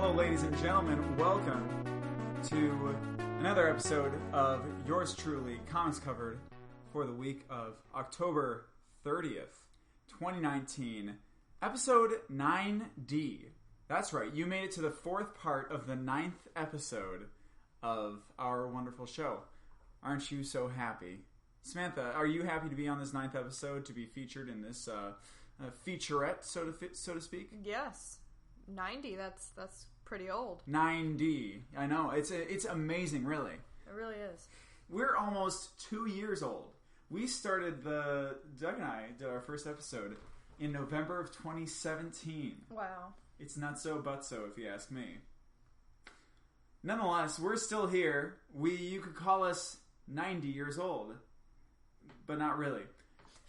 Hello, ladies and gentlemen. Welcome to another episode of yours truly, Comics Covered, for the week of October 30th, 2019. Episode 9D. That's right, you made it to the fourth part of the 9th episode of our wonderful show. Aren't you so happy? Samantha, are you happy to be on this 9th episode, to be featured in this featurette, so to speak? Yes. 90, that's pretty old. 9D. I know. It's amazing, really. It really is. We're almost 2 years old. We started Doug and I did our first episode in November of 2017. Wow. It's not so but so, if you ask me. Nonetheless, we're still here. You could call us 90 years old, but not really.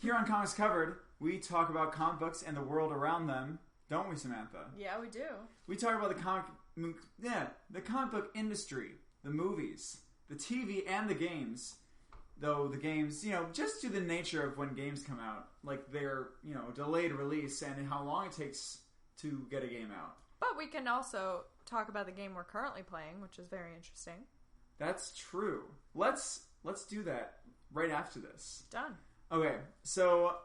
Here on Comics Covered, we talk about comic books and the world around them. Don't we, Samantha? Yeah, we do. We talk about the comic book industry, the movies, the TV, and the games. Though the games, just due to the nature of when games come out, like their, delayed release and how long it takes to get a game out. But we can also talk about the game we're currently playing, which is very interesting. That's true. Let's do that right after this. Done. Okay, so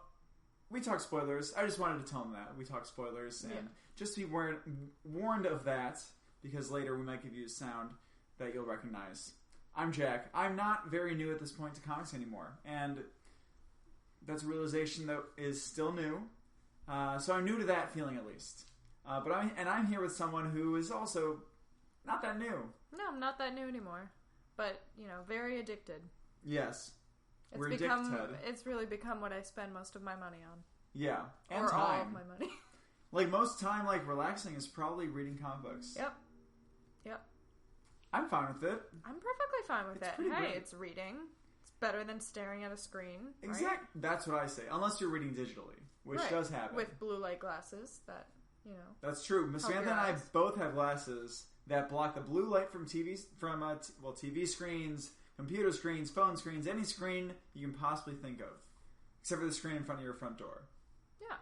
we talk spoilers. I just wanted to tell them that. We talk spoilers, and just be warned of that, because later we might give you a sound that you'll recognize. I'm Jack. I'm not very new at this point to comics anymore, and that's a realization that is still new. So I'm new to that feeling, at least. But I'm here with someone who is also not that new. No, I'm not that new anymore. But, very addicted. Yes. It's really become what I spend most of my money on. Yeah. And or time. All of my money. Most time, relaxing is probably reading comic books. Yep. I'm fine with it. I'm perfectly fine with it. Hey, great. It's reading. It's better than staring at a screen. Exactly. Right? That's what I say. Unless you're reading digitally, which does happen. With blue light glasses that, That's true. Samantha and I both have glasses that block the blue light from TV screens, computer screens, phone screens, any screen you can possibly think of. Except for the screen in front of your front door. Yeah.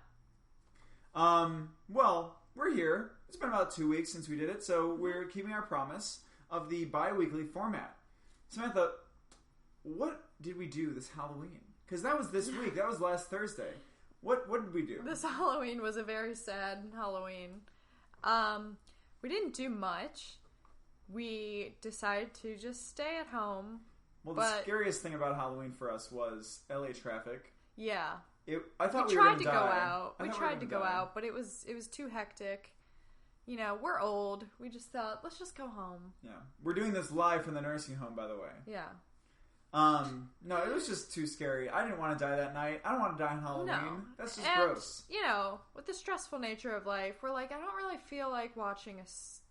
Well, we're here. It's been about 2 weeks since we did it, so we're keeping our promise of the bi-weekly format. Samantha, what did we do this Halloween? Because that was this week. That was last Thursday. What did we do? This Halloween was a very sad Halloween. We didn't do much. We decided to just stay at home. Well, the scariest thing about Halloween for us was LA traffic. Yeah. I thought we tried to go out. We tried to go out, but it was too hectic. We're old. We just thought, let's just go home. Yeah. We're doing this live from the nursing home, by the way. Yeah. No, it was just too scary. I didn't want to die that night. I don't want to die on Halloween. No. That's just gross. With the stressful nature of life, we're like, I don't really feel like watching a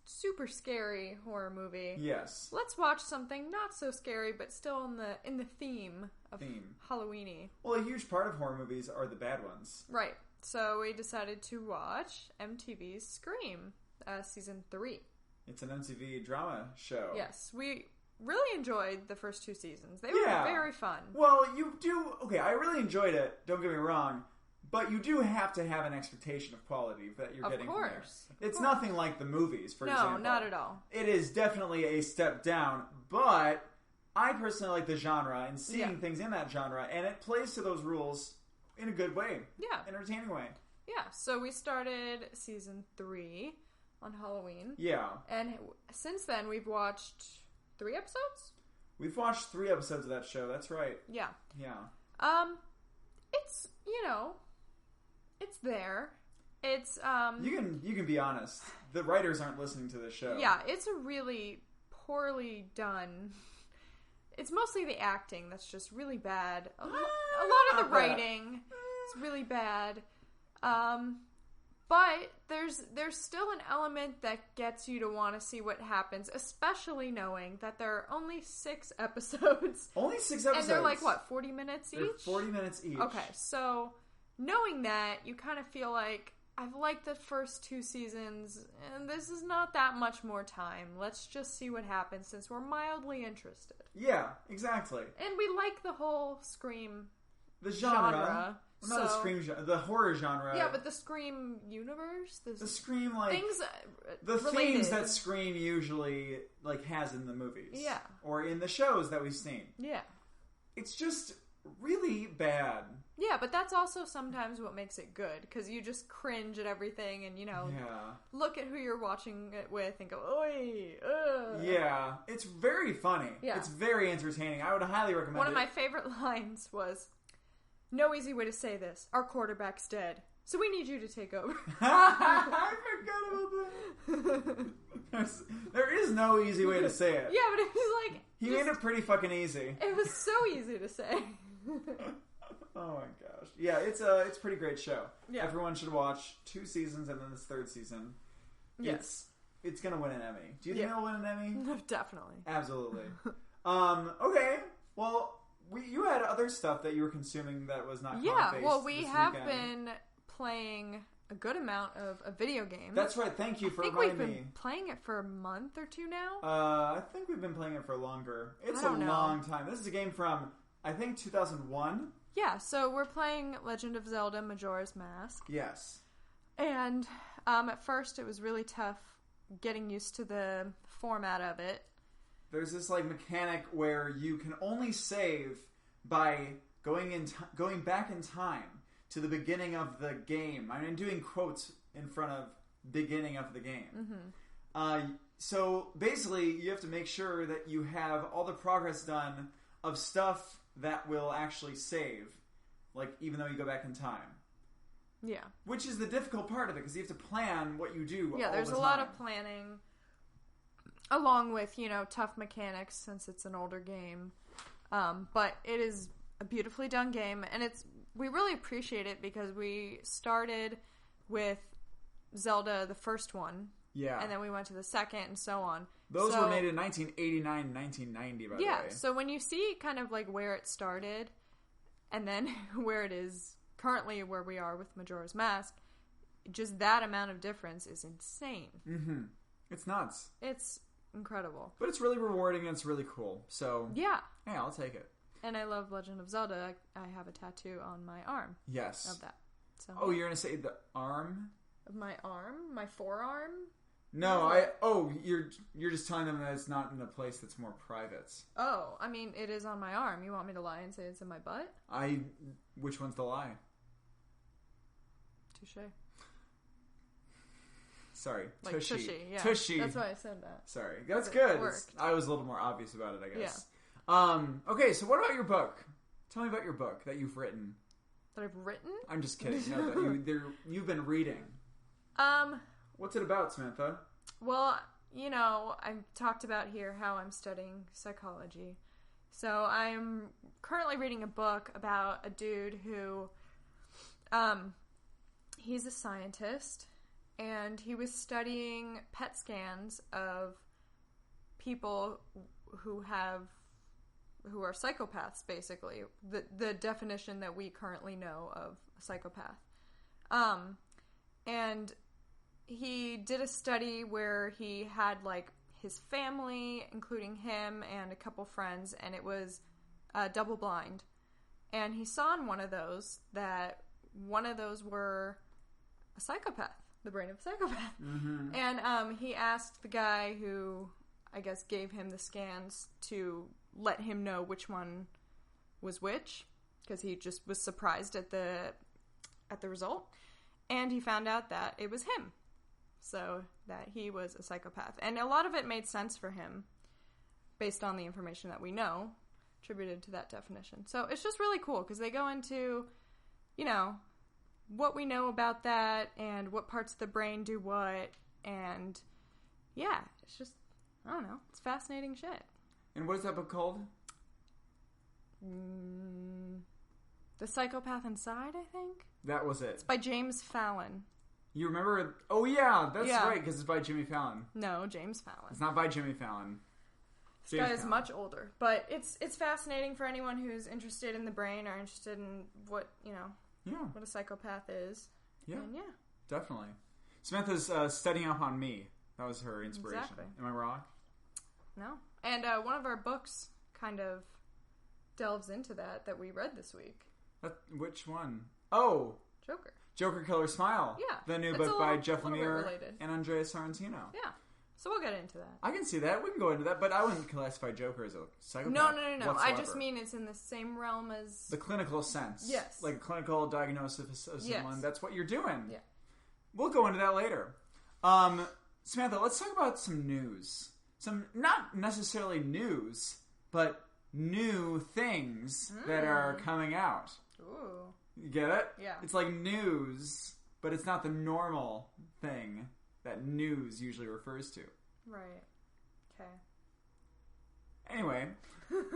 super scary horror movie. Yes. Let's watch something not so scary, but still in the theme of Halloween-y. Well, a huge part of horror movies are the bad ones. Right. So we decided to watch MTV's Scream, season 3. It's an MTV drama show. Yes, we really enjoyed the first 2 seasons. They were very fun. Well, you do... Okay, I really enjoyed it, don't get me wrong, but you do have to have an expectation of quality that you're getting from there. It's nothing like the movies, for example. No, not at all. It is definitely a step down, but I personally like the genre and seeing things in that genre, and it plays to those rules in a good way. Yeah. Entertaining way. Yeah, so we started season 3 on Halloween. Yeah. And since then, we've watched 3 episodes? We've watched 3 episodes of that show, that's right. Yeah. Yeah. It's, it's there. It's, You can be honest. The writers aren't listening to this show. Yeah, it's a really poorly done... It's mostly the acting that's just really bad. A lot of the writing is really bad. But there's still an element that gets you to want to see what happens, especially knowing that there are only 6 episodes. Only 6 episodes? And they're like, 40 minutes each? They're 40 minutes each. Okay, so knowing that, you kind of feel like, I've liked the first 2 seasons, and this is not that much more time. Let's just see what happens, since we're mildly interested. Yeah, exactly. And we like the whole Scream genre. Not the Scream genre, the horror genre. Yeah, but the Scream universe? The Scream, like... Things the related. themes that Scream usually, like, has in the movies. Yeah. Or in the shows that we've seen. Yeah. It's just really bad. Yeah, but that's also sometimes what makes it good, because you just cringe at everything and, look at who you're watching it with and go, oi, ugh. Yeah, it's very funny. Yeah. It's very entertaining. I would highly recommend it. One of my favorite lines was, "No easy way to say this. Our quarterback's dead, so we need you to take over." I forgot about that. There is no easy way to say it. Yeah, but it was like... He made it pretty fucking easy. It was so easy to say. Oh my gosh. Yeah, it's a pretty great show. Yeah. Everyone should watch 2 seasons and then this 3rd season. Yes. It's going to win an Emmy. Do you think it'll win an Emmy? Definitely. Absolutely. Okay. Well, you had other stuff that you were consuming that was not comic-based. Yeah, well, we have been playing a good amount of a video game. That's right. Thank you for reminding me. I think we've been playing it for a month or 2 now. I think we've been playing it for longer. It's a long time. This is a game from, I think, 2001. Yeah, so we're playing Legend of Zelda Majora's Mask. Yes. And at first it was really tough getting used to the format of it. There's this like mechanic where you can only save by going back in time to the beginning of the game. I mean, doing quotes in front of beginning of the game. Mm-hmm. So basically, you have to make sure that you have all the progress done of stuff that will actually save, like, even though you go back in time. Yeah. Which is the difficult part of it, because you have to plan what you do Yeah, there's a lot of planning, along with, tough mechanics, since it's an older game. But it is a beautifully done game, and we really appreciate it, because we started with Zelda, the first one. Yeah. And then we went to the second, and so on. Those were made in 1989 and 1990, by the way. Yeah, so when you see kind of like where it started, and then where it is currently where we are with Majora's Mask, just that amount of difference is insane. Mm-hmm. It's nuts. It's incredible. But it's really rewarding and it's really cool. So, yeah, I'll take it. And I love Legend of Zelda. I have a tattoo on my arm. Yes. Of that. So, you're going to say the arm? Of my arm? My forearm? No, you're just telling them that it's not in a place that's more private. Oh, I mean, it is on my arm. You want me to lie and say it's in my butt? Which one's the lie? Touché. Sorry, like tushy. Yeah, tushy. That's why I said that. Sorry, that's good. I was a little more obvious about it, I guess. Yeah. Okay, so what about your book? Tell me about your book that you've written. That I've written? I'm just kidding. No, that you've been reading. What's it about, Samantha? Well, I've talked about here how I'm studying psychology. So I'm currently reading a book about a dude who, he's a scientist, and he was studying PET scans of people who are psychopaths, basically. The definition that we currently know of a psychopath. And he did a study where he had, like, his family, including him and a couple friends, and it was double blind. And he saw in one of those that one of those were a psychopath, the brain of a psychopath. Mm-hmm. And he asked the guy who, I guess, gave him the scans to let him know which one was which, because he just was surprised at the result. And he found out that it was him. So that he was a psychopath. And a lot of it made sense for him based on the information that we know attributed to that definition. So it's just really cool because they go into, what we know about that and what parts of the brain do what. And yeah, it's just, I don't know. It's fascinating shit. And what is that book called? The Psychopath Inside, I think. That was it. It's by James Fallon. You remember? Oh, yeah, that's right, because it's by Jimmy Fallon. No, James Fallon. It's not by Jimmy Fallon. This guy is much older. But it's fascinating for anyone who's interested in the brain or interested in what, what a psychopath is. Yeah. And yeah. Definitely. Samantha's studying up on me. That was her inspiration. Exactly. Am I wrong? No. And one of our books kind of delves into that we read this week. Which one? Oh, Joker. Joker Killer Smile. Yeah. The new It's book a by little- Jeff little bit Lemire related. and Andrea Sorrentino. Yeah. So we'll get into that. I can see that. We can go into that, but I wouldn't classify Joker as a psychopath. No. whatsoever. I just mean it's in the same realm as... the clinical sense. Yes. Like a clinical diagnosis of Yes. someone. That's what you're doing. Yeah. We'll go into that later. Samantha, let's talk about some news. Some, not necessarily news, but new things that are coming out. Ooh. You get it? Yeah. It's like news, but it's not the normal thing that news usually refers to. Right. Okay. Anyway,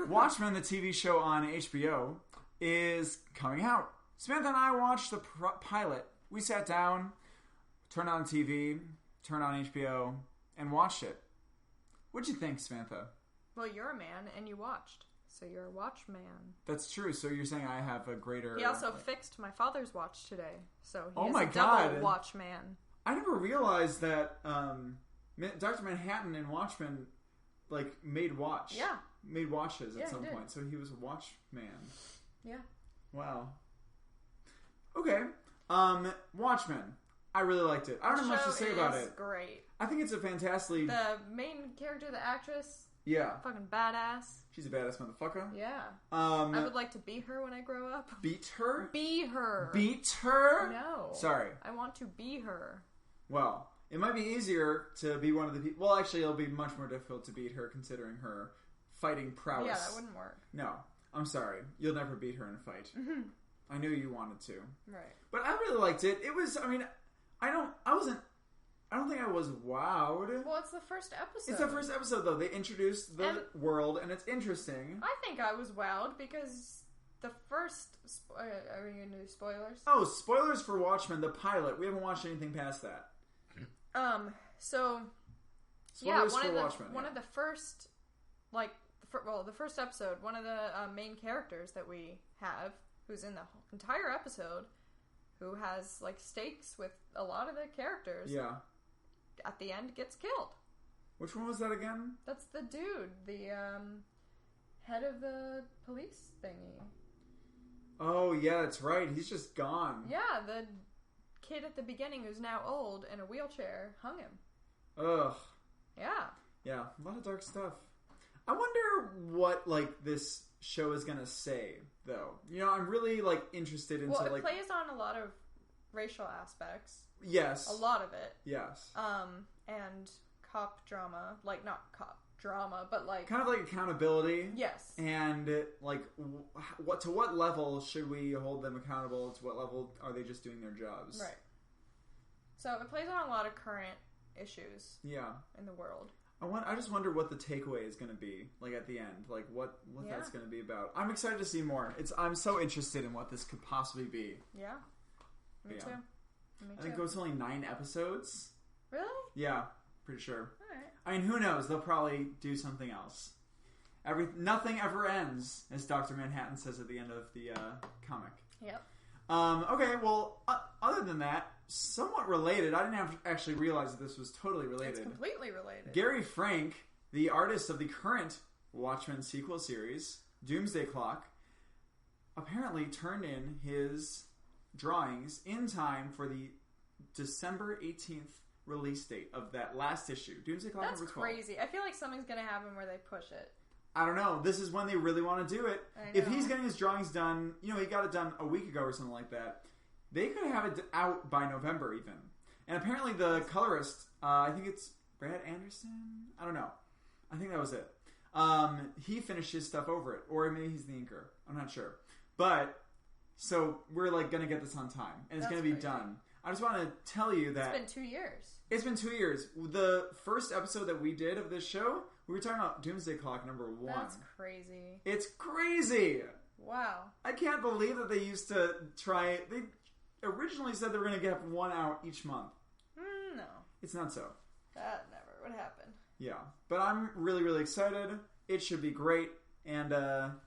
Watchmen, the TV show on HBO, is coming out. Samantha and I watched the pilot. We sat down, turned on TV, turned on HBO, and watched it. What'd you think, Samantha? Well, you're a man, and you watched. So you're a watchman. That's true. So you're saying I have a greater... He also fixed my father's watch today. So he Oh is my a God. double watchman. I never realized that Dr. Manhattan and Watchmen, like, made watches Yeah, at some he did. point. So he was a watchman. Yeah. Wow. Okay. Watchmen. I really liked it. I don't have much to say about it. Great. I think it's a fantastically... The main character, the actress, Yeah. fucking badass. She's a badass motherfucker. Yeah. I would like to be her when I grow up. Beat her? Be her. Beat her? No. Sorry. I want to be her. Well, it might be easier to be one of the people... Well, actually, it'll be much more difficult to beat her considering her fighting prowess. Yeah, that wouldn't work. No. I'm sorry. You'll never beat her in a fight. Mm-hmm. I knew you wanted to. Right. But I really liked it. It was... I mean, I don't think I was wowed. Well, it's the first episode. It's the first episode, though. They introduced the world, and it's interesting. I think I was wowed because the first... Are we going to do spoilers? Oh, spoilers for Watchmen, the pilot. We haven't watched anything past that. So... Spoilers yeah, for Watchmen. One of the first... Like, the first episode, one of the main characters that we have, who's in the entire episode, who has, like, stakes with a lot of the characters... Yeah. At the end, gets killed. Which one was that again? That's the dude, the head of the police thingy. Oh, yeah, that's right. He's just gone. Yeah, the kid at the beginning who's now old in a wheelchair hung him. Ugh. Yeah. Yeah, a lot of dark stuff. I wonder what, like, this show is gonna say, though. You know, I'm really, like, interested into, Well, it like... plays on a lot of racial aspects. Yes. A lot of it. Yes. And cop drama. Like, not cop drama, but like... Kind of like accountability. Yes. And, like, to what level should we hold them accountable? To what level are they just doing their jobs? Right. So it plays on a lot of current issues. Yeah. In the world. I just wonder what the takeaway is going to be, like, at the end. Like, what that's going to be about. I'm excited to see more. I'm so interested in what this could possibly be. Yeah. Me too. I think it goes only 9 episodes. Really? Yeah, pretty sure. Alright. I mean, who knows? They'll probably do something else. Nothing ever ends, as Dr. Manhattan says at the end of the comic. Yep. Okay, well, other than that, somewhat related. I didn't actually realize that this was totally related. It's completely related. Gary Frank, the artist of the current Watchmen sequel series, Doomsday Clock, apparently turned in his drawings in time for the December 18th release date of that last issue. Doomsday Clock That's number 12. crazy. I feel like something's going to happen where they push it. I don't know. This is when they really want to do it. If he's getting his drawings done, you know, he got it done a week ago or something like that, they could have it out by November even. And apparently the colorist, I think it's Brad Anderson? I don't know. I think that was it. He finished his stuff over it. Or maybe he's the inker. I'm not sure. But... So, we're, like, going to get this on time. And it's going to be done. I just want to tell you that... It's been 2 years. It's been 2 years. The first episode that we did of this show, we were talking about Doomsday Clock number 1. That's crazy. It's crazy! Wow. I can't believe that they used to try... They originally said they were going to get 1 out each month. No. It's not so. That never would happen. Yeah. But I'm really, really excited. It should be great. And,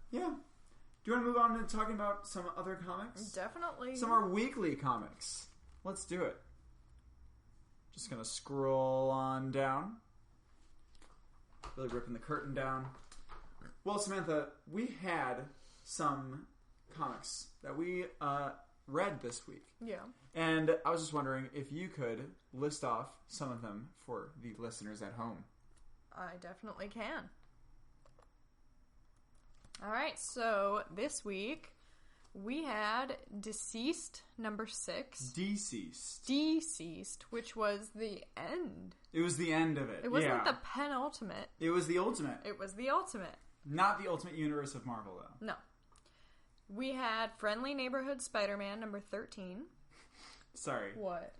yeah... Do you want to move on to talking about some other comics? Definitely. Some of our weekly comics. Let's do it. Just going to scroll on down. Really ripping the curtain down. Well, Samantha, we had some comics that we read this week. Yeah. And I was just wondering if you could list off some of them for the listeners at home. I definitely can. All right, so this week we had DCEASED number 6. DCEASED, which was the end. It was the end of it. It wasn't the penultimate. It was the ultimate. It was the ultimate. Not the ultimate universe of Marvel, though. No. We had Friendly Neighborhood Spider-Man number 13. Sorry. What?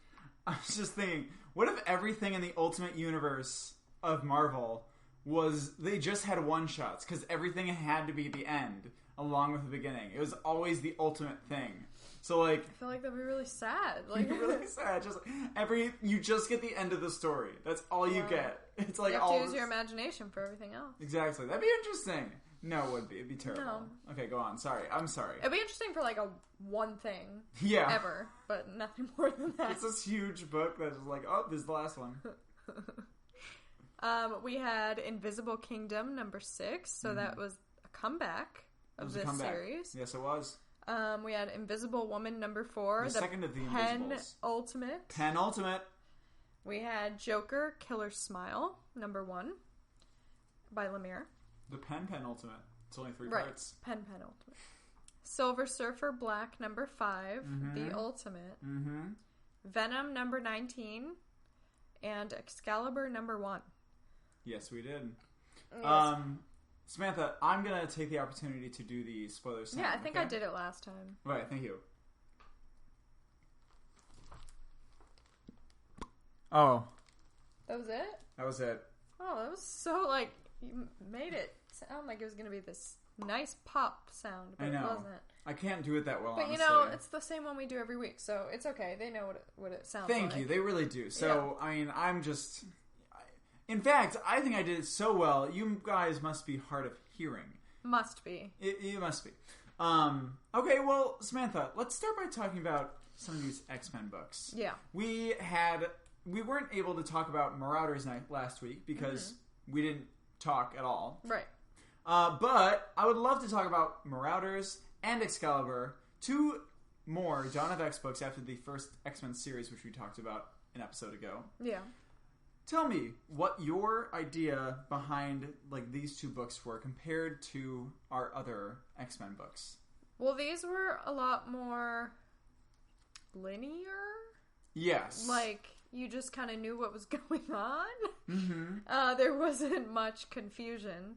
I was just thinking, what if everything in the ultimate universe of Marvel was they just had one-shots because everything had to be the end along with the beginning. It was always the ultimate thing. So like, I feel like that'd be really sad. Like really sad. Just you just get the end of the story. That's all you get. It's like you have to use your imagination for everything else. Exactly. That'd be interesting. No, it would be. It'd be terrible. No. Okay, go on. Sorry. I'm sorry. It'd be interesting for like a one thing. Yeah. Ever, but nothing more than that. It's this huge book that's just like, oh, this is the last one. We had Invisible Kingdom number 6, so that was a comeback of this series. Yes, it was. We had Invisible Woman number 4, the second of the Invisibles. Penultimate. We had Joker Killer Smile number 1 by Lemire. The penultimate. It's only 3 parts. Penultimate. Silver Surfer Black number 5, the ultimate. Venom number 19, and Excalibur number 1. Yes, we did. Yes. Samantha, I'm going to take the opportunity to do the spoilers. Yeah, I think I did it last time. Right, thank you. Oh. That was it? That was it. Oh, that was so, like, you made it sound like it was going to be this nice pop sound, but I know. it wasn't. I can't do it that well, but honestly. you know, it's the same one we do every week, so it's okay. They know what it sounds like. Thank you. They really do. So, yeah. I mean, I'm just... In fact, I think I did it so well, you guys must be hard of hearing. Must be. You must be. Okay, well, Samantha, let's start by talking about some of these X-Men books. Yeah. We weren't able to talk about Marauders Night last week because we didn't talk at all. Right. But I would love to talk about Marauders and Excalibur, 2 more Dawn of X books after the first X-Men series, which we talked about an episode ago. Yeah. Tell me what your idea behind like these 2 books were compared to our other X-Men books. Well, these were a lot more linear. Yes. Like, you just kind of knew what was going on. There wasn't much confusion.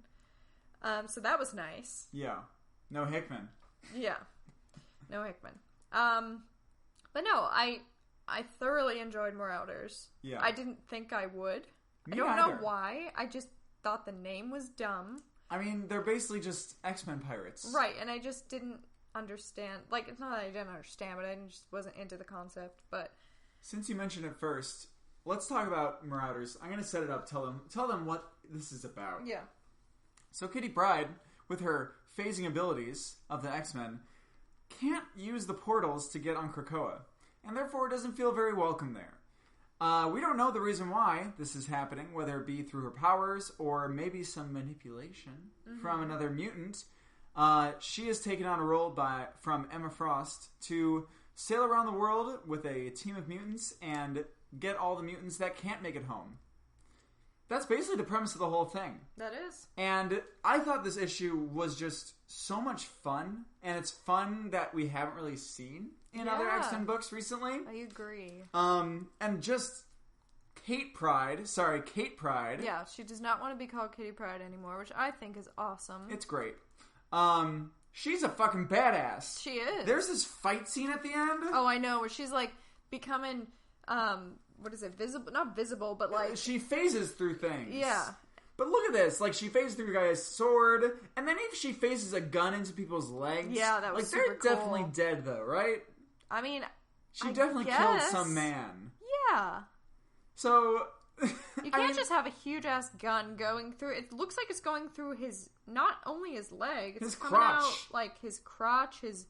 So that was nice. Yeah. No Hickman. Yeah. No Hickman. But no, I thoroughly enjoyed Marauders. Yeah. I didn't think I would. Me I don't neither. know why. I just thought the name was dumb. I mean, they're basically just X-Men pirates. Right, and I just didn't understand. Like, it's not that I didn't understand, but I just wasn't into the concept. But since you mentioned it first, let's talk about Marauders. I'm going to set it up. Tell them what this is about. Yeah. So Kitty Pryde, with her phasing abilities of the X-Men, can't use the portals to get on Krakoa, and therefore doesn't feel very welcome there. We don't know the reason why this is happening, whether it be through her powers or maybe some manipulation from another mutant. She is taken on a role from Emma Frost to sail around the world with a team of mutants and get all the mutants that can't make it home. That's basically the premise of the whole thing. That is. And I thought this issue was just so much fun, and it's fun that we haven't really seen in other X-Men books recently. I agree. And just Kate Pryde. Yeah, she does not want to be called Kitty Pryde anymore, which I think is awesome. It's great. She's a fucking badass. She is. There's this fight scene at the end. Oh, I know, where she's like becoming, what is it, visible? Not visible, but like... She phases through things. Yeah. But look at this. Like, she phases through a guy's sword, and then if she phases a gun into people's legs... Yeah, that was super cool. They're definitely dead, though, right? I mean, She definitely killed some man. Yeah. So... You can't just have a huge-ass gun going through... It looks like it's going through his... Not only his leg. It's his coming crotch. out, like, his crotch, his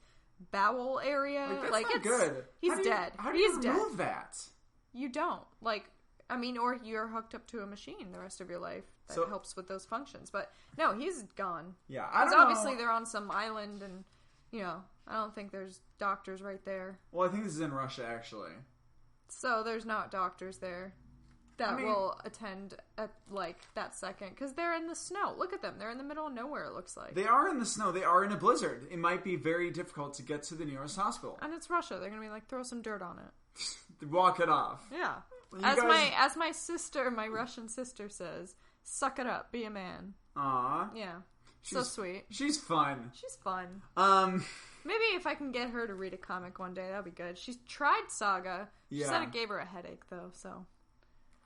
bowel area. That's not good. He's dead. How do you remove that? You don't. Like, I mean, or you're hooked up to a machine the rest of your life that helps with those functions. But, no, he's gone. Yeah, I don't know. Obviously, they're on some island, and I don't think there's doctors right there. Well, I think this is in Russia, actually. So there's not doctors there that will attend at, like, that second. Because they're in the snow. Look at them. They're in the middle of nowhere, it looks like. They are in the snow. They are in a blizzard. It might be very difficult to get to the nearest hospital. And it's Russia. They're going to be like, throw some dirt on it. Walk it off. Yeah. As my sister, my Russian sister says, suck it up. Be a man. Aw. Yeah. So sweet. She's fun. She's fun. Maybe if I can get her to read a comic one day, that'd be good. She tried Saga. She said it gave her a headache, though, so.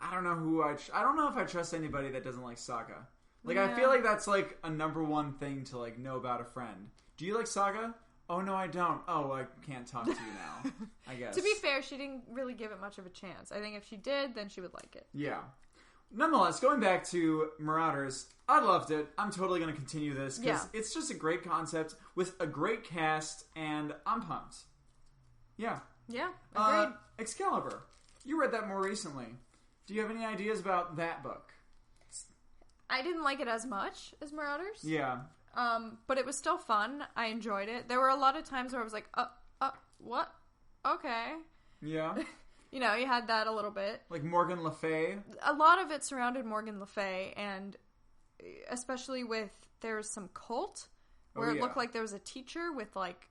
I don't know I don't know if I trust anybody that doesn't like Saga. Like, I feel like that's, like, a number one thing to, like, know about a friend. Do you like Saga? Oh, no, I don't. Oh, I can't talk to you now, I guess. To be fair, she didn't really give it much of a chance. I think if she did, then she would like it. Yeah. Nonetheless, going back to Marauders, I loved it. I'm totally going to continue this because it's just a great concept with a great cast, and I'm pumped. Yeah. Yeah, agreed. Excalibur. You read that more recently. Do you have any ideas about that book? I didn't like it as much as Marauders. Yeah. But it was still fun. I enjoyed it. There were a lot of times where I was like, what? Okay. Yeah. You had that a little bit. Like Morgan Le Fay? A lot of it surrounded Morgan Le Fay, and especially there was some cult where it looked like there was a teacher with, like,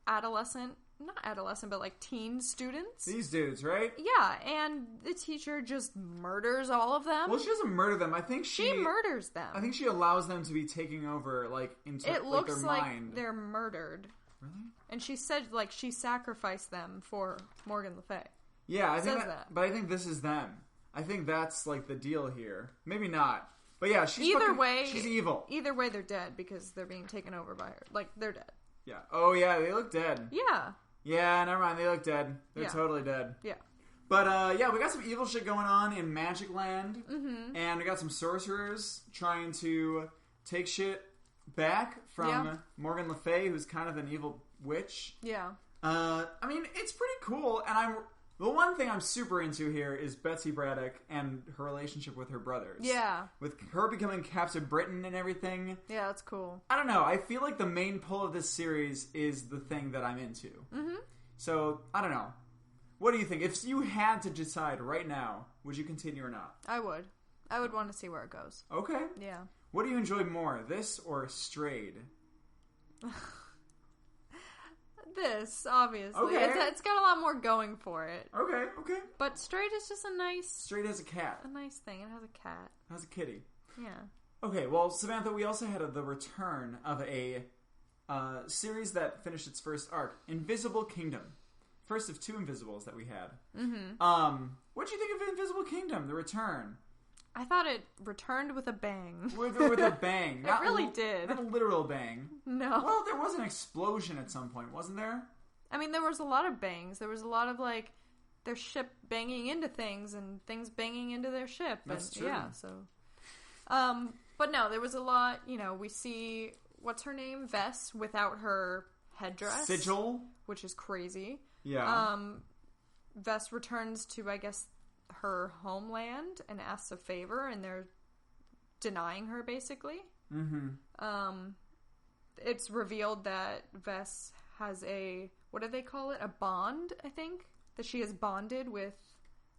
not adolescent, but, like, teen students. These dudes, right? Yeah, and the teacher just murders all of them. Well, she doesn't murder them. I think she murders them. I think she allows them to be taking over, like, into their mind. It looks like they're murdered. Really? And she said, like, she sacrificed them for Morgan Le Fay. Yeah, I think that. But I think this is them. I think that's, like, the deal here. Maybe not. But yeah, she's evil. Either way, they're dead because they're being taken over by her. Like, they're dead. Yeah. Oh, yeah, they look dead. Yeah. Yeah, never mind. They look dead. They're totally dead. Yeah. But, we got some evil shit going on in Magic Land. Mm-hmm. And we got some sorcerers trying to take shit back from Morgan Le Fay, who's kind of an evil witch. Yeah. It's pretty cool. And the one thing I'm super into here is Betsy Braddock and her relationship with her brothers. Yeah. With her becoming Captain Britain and everything. Yeah, that's cool. I don't know. I feel like the main pull of this series is the thing that I'm into. Mm-hmm. So, I don't know. What do you think? If you had to decide right now, would you continue or not? I would. I would want to see where it goes. Okay. Yeah. What do you enjoy more, this or Strayed? This, obviously. Okay. It's got a lot more going for it. Okay. But Strayed is just a nice... Strayed has a cat. A nice thing. It has a cat. It has a kitty. Yeah. Okay, well, Samantha, we also had the return of a series that finished its first arc, Invisible Kingdom. First of two Invisibles that we had. Mm-hmm. What'd you think of Invisible Kingdom, the return? I thought it returned with a bang. With a bang. It really did. Not a literal bang. No. Well, there was an explosion at some point, wasn't there? I mean, there was a lot of bangs. There was a lot of, like, their ship banging into things and things banging into their ship. That's true. Yeah, so... but no, there was a lot, we see... What's her name? Vess, without her headdress. Sigil. Which is crazy. Yeah. Vess returns to, I guess... her homeland and asks a favor, and they're denying her, basically. Mm-hmm. It's revealed that Vess has what do they call it? A bond, I think? That she is bonded with,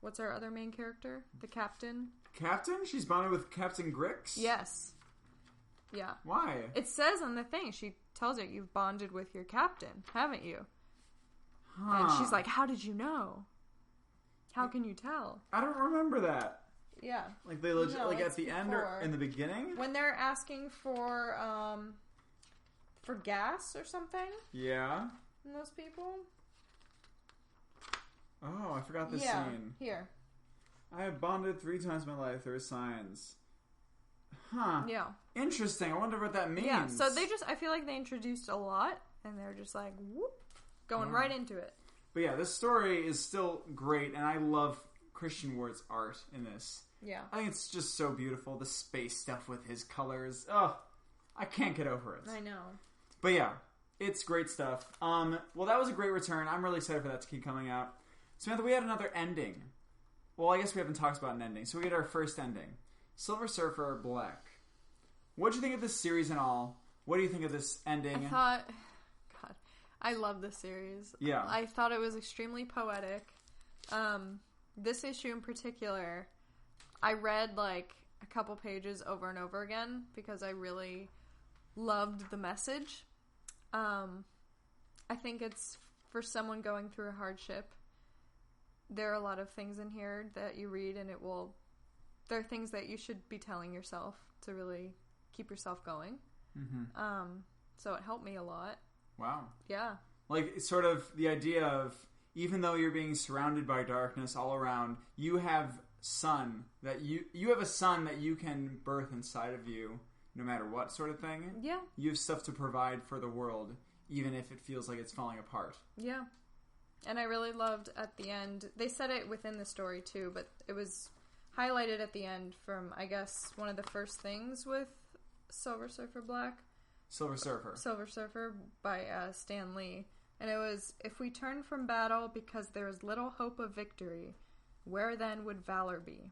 what's our other main character? The captain? Captain? She's bonded with Captain Grix? Yes. Yeah. Why? It says on the thing, she tells her, you've bonded with your captain, haven't you? Huh. And she's like, how did you know? How can you tell? I don't remember that. Yeah. Like they legit, like at the end or in the beginning? When they're asking for gas or something? Yeah. And those people? Oh, I forgot this scene. Here. I have bonded 3 times in my life. There are signs. Huh. Yeah. Interesting. I wonder what that means. Yeah, so I feel like they introduced a lot, and they're just like, whoop, going right into it. But yeah, this story is still great, and I love Christian Ward's art in this. Yeah. I think it's just so beautiful. The space stuff with his colors. Oh, I can't get over it. I know. But yeah, it's great stuff. Well, that was a great return. I'm really excited for that to keep coming out. Samantha, we had another ending. Well, I guess we haven't talked about an ending. So we get our first ending. Silver Surfer Black. What do you think of this series and all? What do you think of this ending? I thought... I love this series. Yeah. I thought it was extremely poetic. This issue in particular, I read like a couple pages over and over again because I really loved the message. I think it's for someone going through a hardship. There are a lot of things in here that you read and there are things that you should be telling yourself to really keep yourself going. Mm-hmm. So it helped me a lot. Wow. Yeah. Like, it's sort of the idea of, even though you're being surrounded by darkness all around, you have sun that you have a sun that you can birth inside of you, no matter what sort of thing. Yeah. You have stuff to provide for the world, even if it feels like it's falling apart. Yeah. And I really loved at the end, they said it within the story too, but it was highlighted at the end from, I guess, one of the first things with Silver Surfer by Stan Lee. And it was, if we turn from battle because there is little hope of victory, where then would valor be?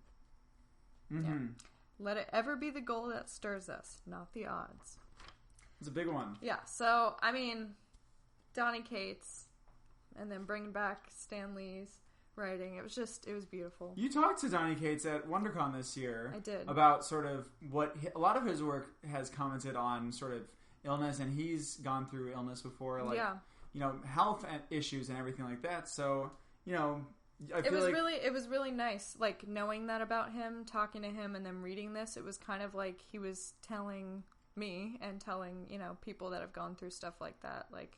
Mm-hmm. Yeah. Let it ever be the goal that stirs us, not the odds. It's a big one. Yeah, so, I mean, Donny Cates, and then bringing back Stan Lee's writing, it was beautiful. You talked to Donny Cates at WonderCon this year. I did. About sort of a lot of his work has commented on sort of illness, and he's gone through illness before, like, health issues and everything like that. So, it was really nice, like, knowing that about him, talking to him, and then reading this. It was kind of like he was telling me and telling, people that have gone through stuff like that, like,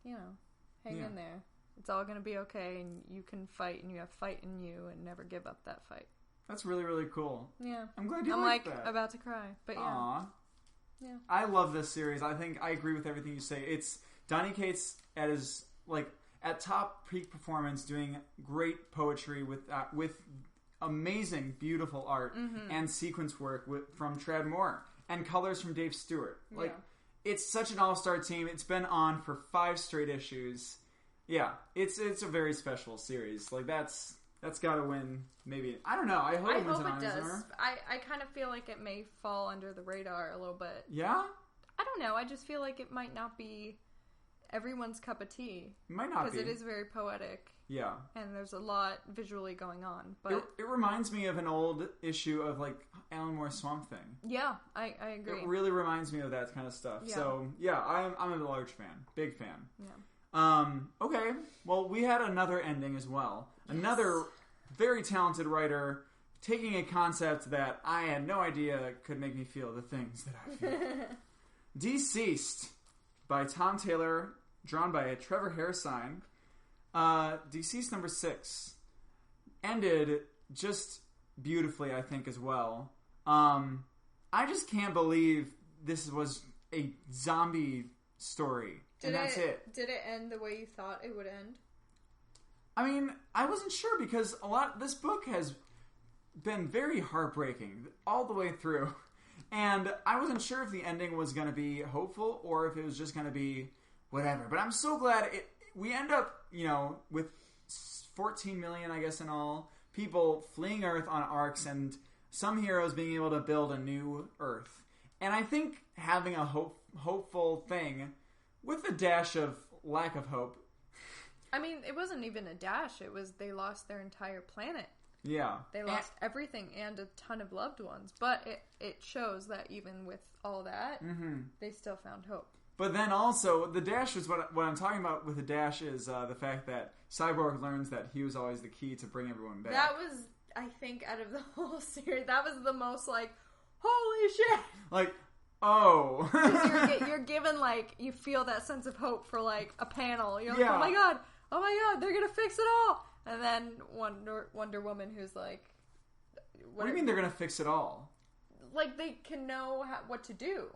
hang in there. It's all going to be okay, and you can fight, and you have fight in you, and never give up that fight. That's really, really cool. Yeah. I'm glad you like that. I'm about to cry, but yeah. Aww. Yeah. I love this series. I think I agree with everything you say. It's Donny Cates at his, like, at top peak performance, doing great poetry with amazing, beautiful art and sequence work from Trad Moore and colors from Dave Stewart. Like, it's such an all-star team. It's been on for 5 straight issues. Yeah, it's a very special series. Like, that's got to win. Maybe, I don't know. I hope it wins an Eisner. I kind of feel like it may fall under the radar a little bit. Yeah? I don't know. I just feel like it might not be everyone's cup of tea. It might not be. Because it is very poetic. Yeah. And there's a lot visually going on. But it reminds me of an old issue of, like, Alan Moore's Swamp Thing. Yeah, I agree. It really reminds me of that kind of stuff. Yeah. So, yeah, I'm a large fan. Big fan. Yeah. Okay. Well, we had another ending as well. Yes. Another very talented writer taking a concept that I had no idea could make me feel the things that I feel. DCEASED by Tom Taylor, drawn by Trevor Hairsine. DCEASED number 6 ended just beautifully, I think, as well. I just can't believe this was a zombie story. That's it. Did it end the way you thought it would end? I mean, I wasn't sure because this book has been very heartbreaking all the way through. And I wasn't sure if the ending was going to be hopeful or if it was just going to be whatever. But I'm so glad we end up, with 14 million, I guess, in all, people fleeing Earth on arcs and some heroes being able to build a new Earth. And I think having a hopeful thing with a dash of lack of hope. I mean, it wasn't even a dash. It was they lost their entire planet. Yeah. They lost everything and a ton of loved ones. But it shows that even with all that, they still found hope. But then also, the dash is what I'm talking about with the dash is the fact that Cyborg learns that he was always the key to bring everyone back. That was, I think, out of the whole series, that was the most, like, holy shit! Like, oh. Because you're given, like, you feel that sense of hope for, like, a panel. You're like, oh my god, they're gonna fix it all! And then Wonder Woman, who's like... What do you mean they're gonna fix it all? Like, they can know what to do.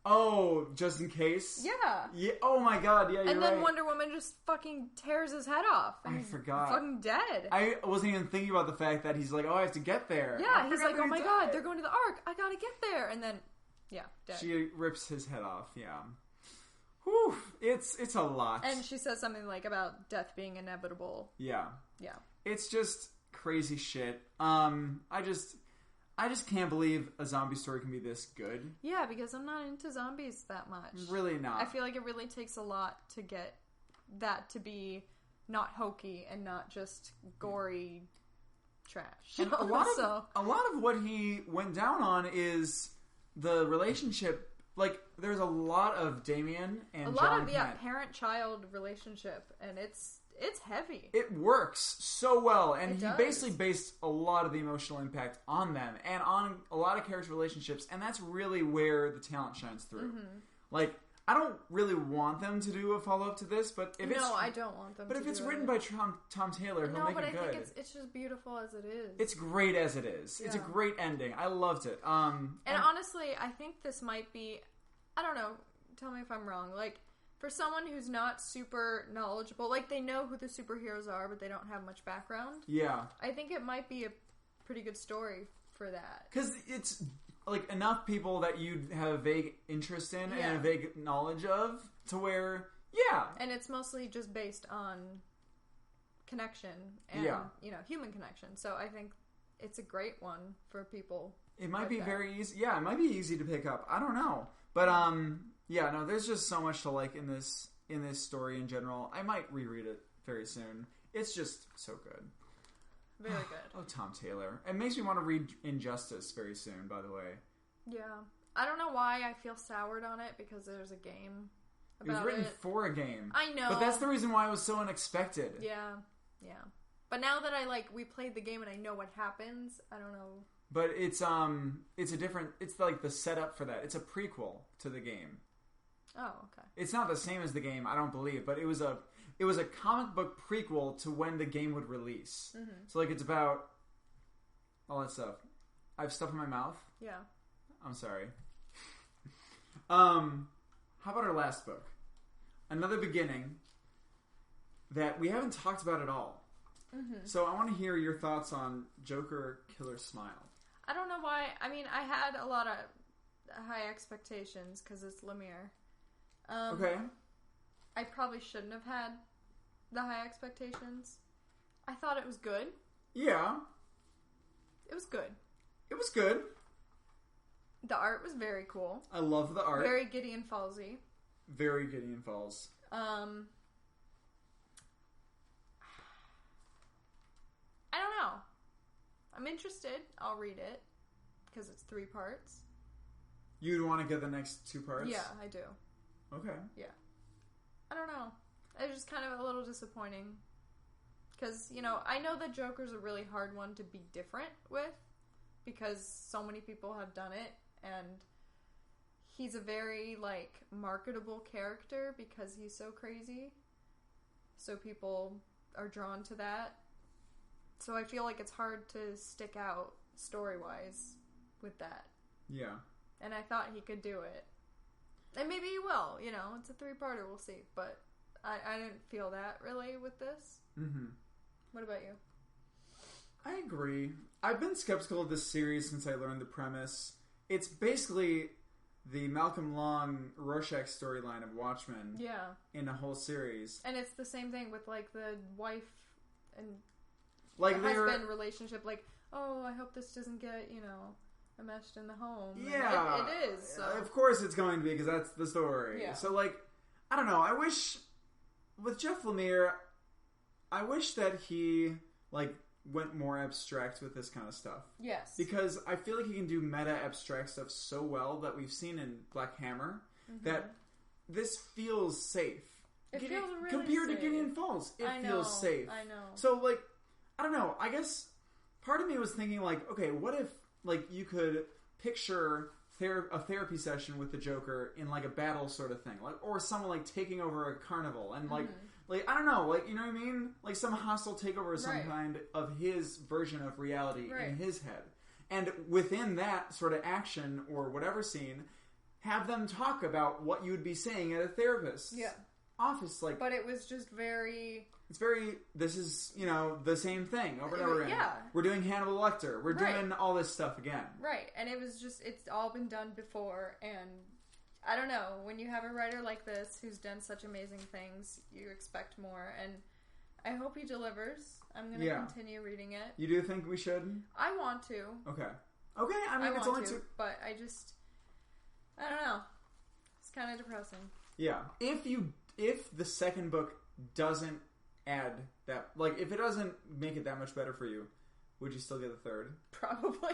Oh, just in case? Yeah. Oh my god, yeah, you're right. And then Wonder Woman just fucking tears his head off. And I forgot. He's fucking dead. I wasn't even thinking about the fact that he's like, I have to get there. Yeah, he's like, oh my god, they're going to the Ark. I gotta get there. And then, dead. She rips his head off, yeah. Whew, it's a lot. And she says something like about death being inevitable. Yeah. Yeah. It's just crazy shit. I just can't believe a zombie story can be this good. Yeah, because I'm not into zombies that much. Really not. I feel like it really takes a lot to get that to be not hokey and not just gory trash. And a lot of what he went down on is the relationship. Like, there's a lot of Damien and John Kent. Parent-child relationship, and it's heavy. It works so well, and he does. basically based a lot of the emotional impact on them and on a lot of character relationships, and that's really where the talent shines through. Like, I don't really want them to do a follow-up to this, but if I don't want them to do it. But if it's written by Tom Taylor, he'll make it good. I think it's just beautiful as it is. It's great as it is. Yeah. It's a great ending. I loved it. And honestly, I think this might be, I don't know, tell me if I'm wrong, like, for someone who's not super knowledgeable, like, they know who the superheroes are, but they don't have much background. Yeah. I think it might be a pretty good story for that. Because it's, like, enough people that you'd have a vague interest in and a vague knowledge of to where, And it's mostly just based on connection and, human connection. So I think it's a great one for people. It might be very easy. Yeah, it might be easy to pick up. I don't know. But, there's just so much to like in this story in general. I might reread it very soon. It's just so good. Very good. Oh, Tom Taylor. It makes me want to read Injustice very soon, by the way. Yeah. I don't know why I feel soured on it, because there's a game about it. Was written for a game. I know. But that's the reason why it was so unexpected. Yeah. But now that we played the game and I know what happens, I don't know. But it's like the setup for that. It's a prequel to the game. Oh, okay. It's not the same as the game, I don't believe, but it was a comic book prequel to when the game would release. Mm-hmm. So, like, it's about all that stuff. I have stuff in my mouth? Yeah. I'm sorry. How about our last book? Another Beginning that we haven't talked about at all. Mm-hmm. So I want to hear your thoughts on Joker Killer Smile. I don't know why. I mean, I had a lot of high expectations because it's Lemire. Okay. I probably shouldn't have had the high expectations. I thought it was good. Yeah. It was good. It was good. The art was very cool. I love the art. Very Gideon Fallsy. Very Gideon Falls. I don't know. I'm interested. I'll read it because it's 3 parts. You'd want to get the next 2 parts? Yeah, I do. Okay. Yeah. I don't know. It's just kind of a little disappointing. Because, I know that Joker's a really hard one to be different with. Because so many people have done it. And he's a very, marketable character because he's so crazy. So people are drawn to that. So I feel like it's hard to stick out story-wise with that. Yeah. And I thought he could do it. And maybe he will, it's a 3-parter, we'll see. But I didn't feel that really with this. Mm-hmm. What about you? I agree. I've been skeptical of this series since I learned the premise. It's basically the Malcolm Long Rorschach storyline of Watchmen. Yeah. In a whole series. And it's the same thing with, the wife and the husband relationship. Oh, I hope this doesn't get, enmeshed in the home. Yeah. And it is. So. Of course it's going to be, because that's the story. Yeah. So, I don't know. I wish, with Jeff Lemire, I wish that he, went more abstract with this kind of stuff. Yes. Because I feel like he can do meta abstract stuff so well that we've seen in Black Hammer that this feels safe. It feels really compared safe. to Gideon Falls, it feels safe. I know. So, I don't know. I guess part of me was thinking, okay, what if, you could picture a therapy session with the Joker in, a battle sort of thing. Or someone, taking over a carnival. And, I don't know, you know what I mean? Some hostile takeover of some kind of his version of reality in his head. And within that sort of action or whatever scene, have them talk about what you would be saying at a therapist's office. But it was just very... It's very, this is, the same thing over and over again. Yeah. We're doing Hannibal Lecter. We're doing all this stuff again. Right. And it was just, it's all been done before. And I don't know, when you have a writer like this who's done such amazing things, you expect more. And I hope he delivers. I'm going to continue reading it. You do think we should? I want to. Okay. Okay, I mean, it's only 2. But I don't know. It's kind of depressing. Yeah. If the second book doesn't add that... Like, if it doesn't make it that much better for you, would you still get the third? Probably.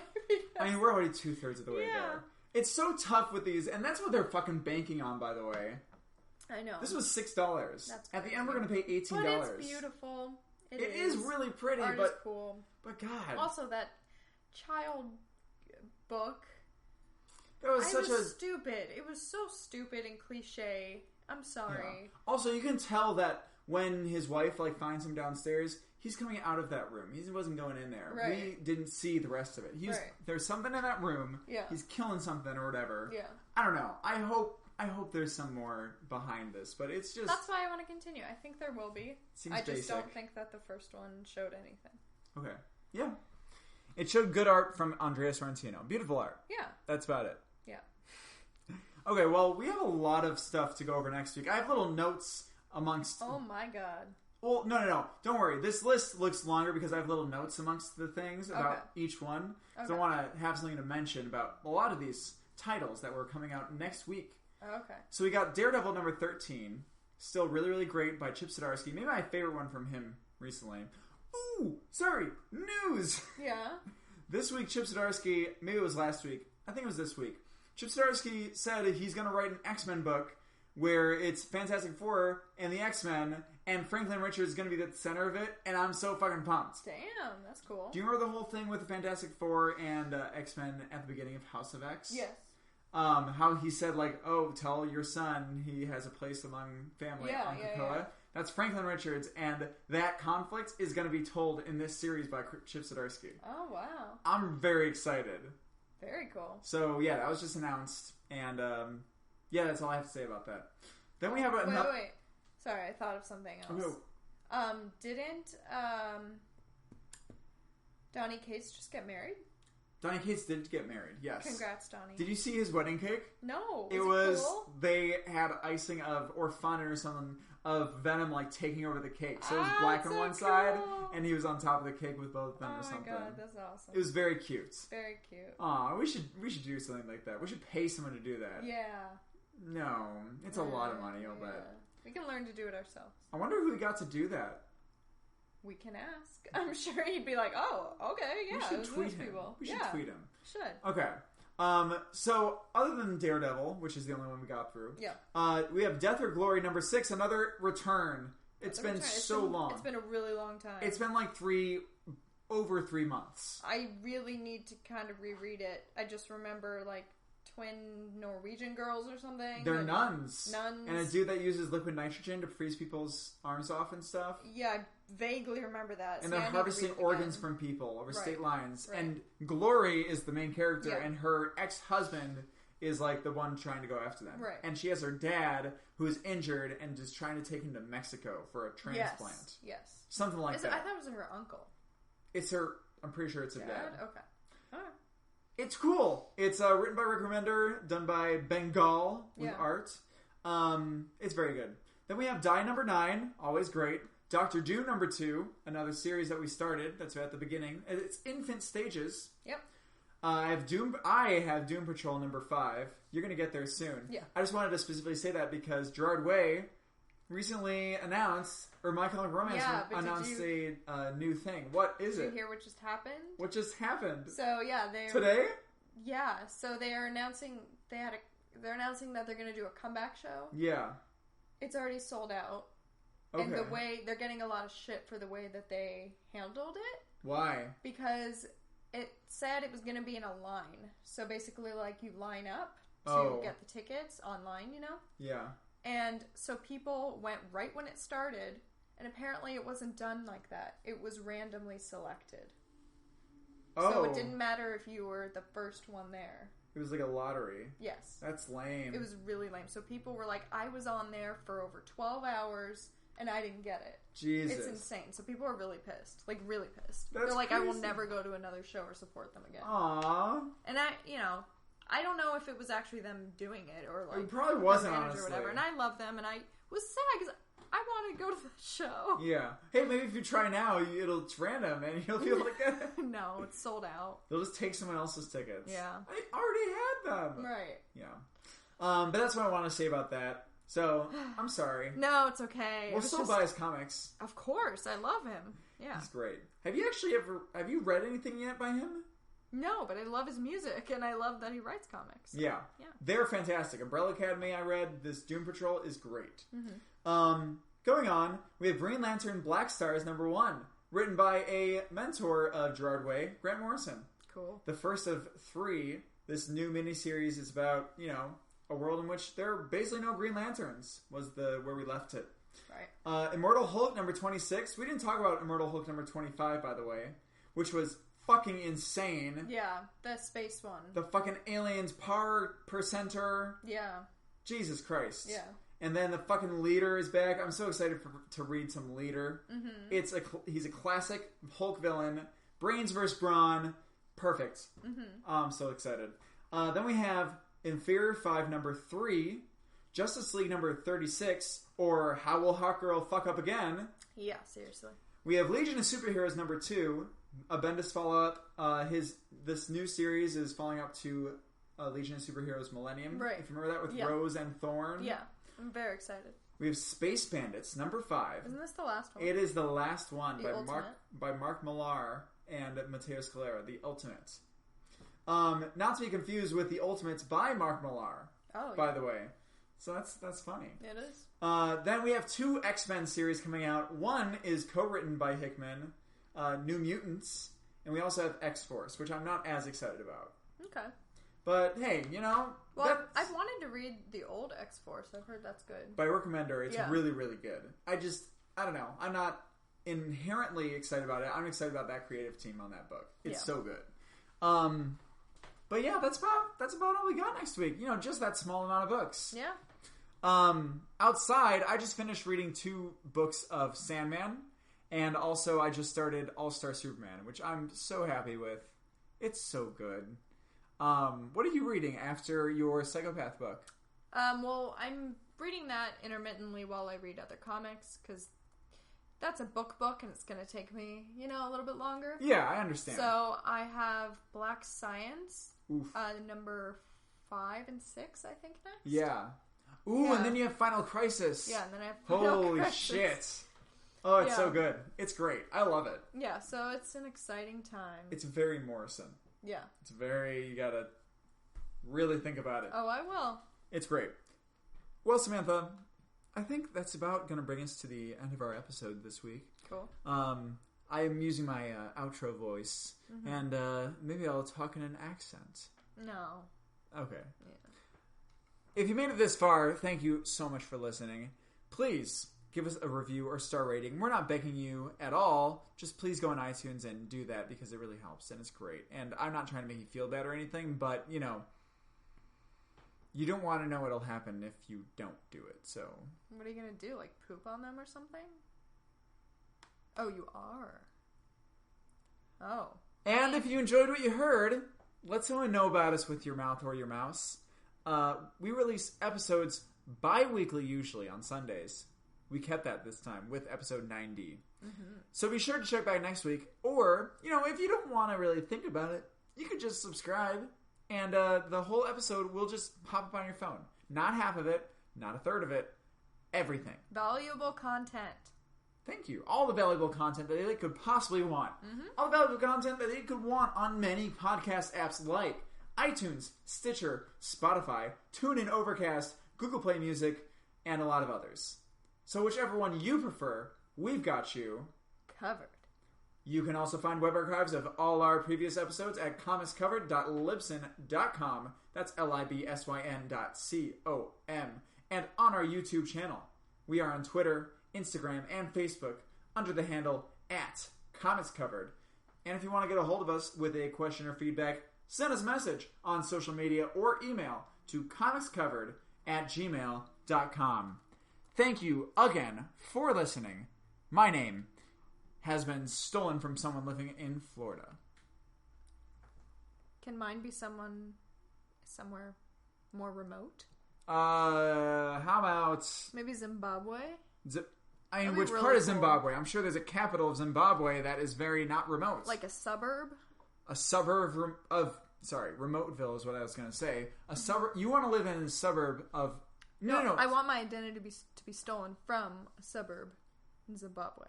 I mean, we're already 2/3 of the way there. It's so tough with these, and that's what they're fucking banking on, by the way. I know. This was $6. At the end, we're going to pay $18. But it's beautiful. It is really pretty, Art but... is cool. But God. Also, that child book... That was stupid. It was so stupid and cliche. I'm sorry. Yeah. Also, you can tell that when his wife finds him downstairs, he's coming out of that room. He wasn't going in there. Right. We didn't see the rest of it. There's something in that room. Yeah. He's killing something or whatever. Yeah. I don't know. I hope there's some more behind this, but it's just... That's why I want to continue. I think there will be. Seems I just basic. don't think that the first one showed anything. Okay. Yeah. It showed good art from Andrea Sorrentino. Beautiful art. Yeah. That's about it. Yeah. Okay, well, we have a lot of stuff to go over next week. I have little notes amongst... Oh my god. Well, no. Don't worry. This list looks longer because I have little notes amongst the things about each one. So I want to have something to mention about a lot of these titles that were coming out next week. Okay. So we got Daredevil number 13. Still really, really great by Chip Zdarsky. Maybe my favorite one from him recently. Ooh, sorry. News! Yeah. This week, Chip Zdarsky, maybe it was last week. I think it was this week. Chip Zdarsky said he's going to write an X-Men book where it's Fantastic Four and the X-Men, and Franklin Richards is going to be at the center of it, and I'm so fucking pumped. Damn, that's cool. Do you remember the whole thing with the Fantastic Four and X-Men at the beginning of House of X? Yes. How he said, tell your son he has a place among family on Krakoa. Yeah. That's Franklin Richards, and that conflict is going to be told in this series by Chip Zdarsky. Oh, wow. I'm very excited. Very cool. So, yeah, that was just announced, and, that's all I have to say about that. Then we have Wait. Sorry, I thought of something else. Okay. Didn't, Donny Cates just get married? Donny Cates did get married, yes. Congrats, Donny. Did you see his wedding cake? No. It was cool? They had icing or fun or something of Venom taking over the cake. So it was black on one side, and he was on top of the cake with both of them or something. Oh my god, that's awesome. It was very cute. Very cute. Aw, we should do something like that. We should pay someone to do that. Yeah. No, it's a lot of money, I'll bet. We can learn to do it ourselves. I wonder who got to do that. We can ask. I'm sure he'd be like, oh, okay, yeah. We should tweet him. We should tweet him. Should. Okay. So, other than Daredevil, which is the only one we got through, we have Death or Glory number 6, another return. It's been so long. It's been a really long time. It's been over 3 months. I really need to kind of reread it. I just remember, twin Norwegian girls or something. They're nuns. Nuns. And a dude that uses liquid nitrogen to freeze people's arms off and stuff. Yeah, I vaguely remember that. And they're harvesting organs from people over state lines. Right. And Glory is the main character, and her ex-husband is the one trying to go after them. Right. And she has her dad who is injured and is trying to take him to Mexico for a transplant. Yes. Something like that. I thought it was her uncle. It's her... I'm pretty sure it's her dad. Okay. All right. It's cool. It's written by Rick Remender, done by Bengal with art. It's very good. Then we have Die number 9, always great. Doctor Doom number 2, another series that we started. That's at the beginning. It's infant stages. Yep. I have Doom Patrol number 5. You're gonna get there soon. Yeah. I just wanted to specifically say that because Gerard Way recently announced, or My Chemical Romance announced a new thing. What is it? Did you hear what just happened? What just happened? So today? Yeah. So they are announcing they're announcing that they're going to do a comeback show. Yeah. It's already sold out. Okay. And the way they're getting a lot of shit for the way that they handled it. Why? Because it said it was going to be in a line. So basically, you line up to get the tickets online. Yeah. And so people went right when it started, and apparently it wasn't done like that. It was randomly selected. Oh. So it didn't matter if you were the first one there. It was like a lottery. Yes. That's lame. It was really lame. So people were like, I was on there for over 12 hours, and I didn't get it. Jesus. It's insane. So people are really pissed. Really pissed. That's They're like, crazy. I will never go to another show or support them again. Aww. And I don't know if it was actually them doing it or it probably wasn't, honestly, or whatever. And I love them, and I was sad because I wanted to go to the show. Yeah. Hey, maybe if you try now, it's random, and you'll be able to get it. No, it's sold out. They'll just take someone else's tickets. Yeah. I already had them. Right. Yeah. But that's what I want to say about that. So, I'm sorry. No, it's okay. We'll still buy his comics. Of course, I love him. Yeah. He's great. Have you read anything yet by him? No, but I love his music, and I love that he writes comics. Yeah. They're fantastic. Umbrella Academy I read. This Doom Patrol is great. Going on, we have Green Lantern Black Stars #1, written by a mentor of Gerard Way, Grant Morrison. Cool. The first of 3. This new miniseries is about, a world in which there are basically no Green Lanterns, was where we left it. Right. Immortal Hulk #26. We didn't talk about Immortal Hulk #25, by the way, which was fucking insane. Yeah, the space one. The fucking aliens per center. Yeah. Jesus Christ. Yeah. And then the fucking Leader is back. I'm so excited to read some Leader. He's a classic Hulk villain. Brains vs. Brawn. Perfect. I'm so excited. Then we have Inferior 5 #3, Justice League #36, or How Will Hawkgirl Fuck Up Again? Yeah, seriously. We have Legion of Superheroes #2, a Bendis follow-up. This new series is following up to Legion of Superheroes Millennium. Right. If you remember that with Rose and Thorn. Yeah, I'm very excited. We have Space Bandits #5. Isn't this the last one? It is the last one The by Mark Millar and Matteo Scalera, The Ultimate. Not to be confused with The Ultimates by Mark Millar. Oh, yeah. By the way. So that's funny. It is. Then we have 2 X-Men series coming out. One is co-written by Hickman, New Mutants, and we also have X-Force, which I'm not as excited about. Okay. But hey, Well, I've wanted to read the old X-Force. I've heard that's good. By Rick Remender, it's really, really good. I don't know. I'm not inherently excited about it. I'm excited about that creative team on that book. It's so good. But yeah, that's about all we got next week. Just that small amount of books. Yeah. Outside, I just finished reading 2 books of Sandman, and also I just started All-Star Superman, which I'm so happy with. It's so good. What are you reading after your Psychopath book? Well, I'm reading that intermittently while I read other comics, because that's a book, and it's going to take me, a little bit longer. Yeah, I understand. So I have Black Science, Oof. #5 and 6, I think, next. Yeah. Ooh, and then you have Final Crisis. Yeah, and then I have Final Holy Crisis. shit. Oh, it's so good. It's great. I love it. Yeah, so it's an exciting time. It's very Morrison. Yeah. You gotta really think about it. Oh, I will. It's great. Well, Samantha, I think that's about going to bring us to the end of our episode this week. Cool. I am using my outro voice, and maybe I'll talk in an accent. No. Okay. Yeah. If you made it this far, thank you so much for listening. Please give us a review or star rating. We're not begging you at all. Just please go on iTunes and do that, because it really helps, and it's great. And I'm not trying to make you feel bad or anything, but, you don't want to know what'll happen if you don't do it, so... What are you going to do? Like, poop on them or something? Oh, you are. Oh. And if you enjoyed what you heard, let someone know about us with your mouth or your mouse. We release episodes bi-weekly, usually, on Sundays. We kept that this time with episode 90. So be sure to check back next week. Or, if you don't want to really think about it, you could just subscribe. And the whole episode will just pop up on your phone. Not half of it, not a third of it, everything. Valuable content. Thank you. All the valuable content that they could possibly want. All the valuable content that they could want on many podcast apps like iTunes, Stitcher, Spotify, TuneIn, Overcast, Google Play Music, and a lot of others. So whichever one you prefer, we've got you covered. You can also find web archives of all our previous episodes at comicscovered.libsyn.com. That's LIBSYN.com. And on our YouTube channel. We are on Twitter, Instagram, and Facebook under the handle @ComicsCovered. And if you want to get a hold of us with a question or feedback, send us a message on social media or email to comicscovered@gmail.com. Thank you again for listening. My name has been stolen from someone living in Florida. Can mine be someone somewhere more remote? How about... Maybe Zimbabwe? Which really part of cool. Zimbabwe? I'm sure there's a capital of Zimbabwe that is very not remote. Like a suburb? A suburb of... Sorry, Remotville is what I was going to say. A suburb. You want to live in a suburb of No. I want my identity to be stolen from a suburb in Zimbabwe.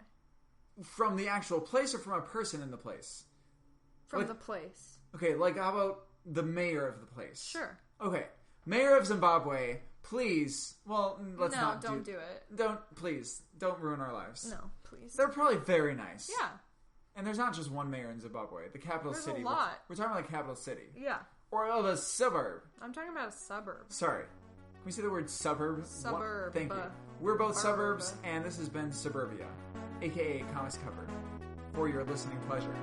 From the actual place or from a person in the place? From the place. Okay, like how about the mayor of the place? Sure. Okay. Mayor of Zimbabwe, please. Well, let's not don't do it. Please, don't ruin our lives. No, please. They're probably very nice. Yeah. And there's not just one mayor in Zimbabwe. The capital There's city. a lot. We're talking about the capital city. Yeah. Or the suburb. I'm talking about a suburb. Sorry. Can we say the word suburb? Suburb. Thank you. We're both Suburb. suburbs, and this has been Suburbia, a.k.a. Comics Covered, for your listening pleasure.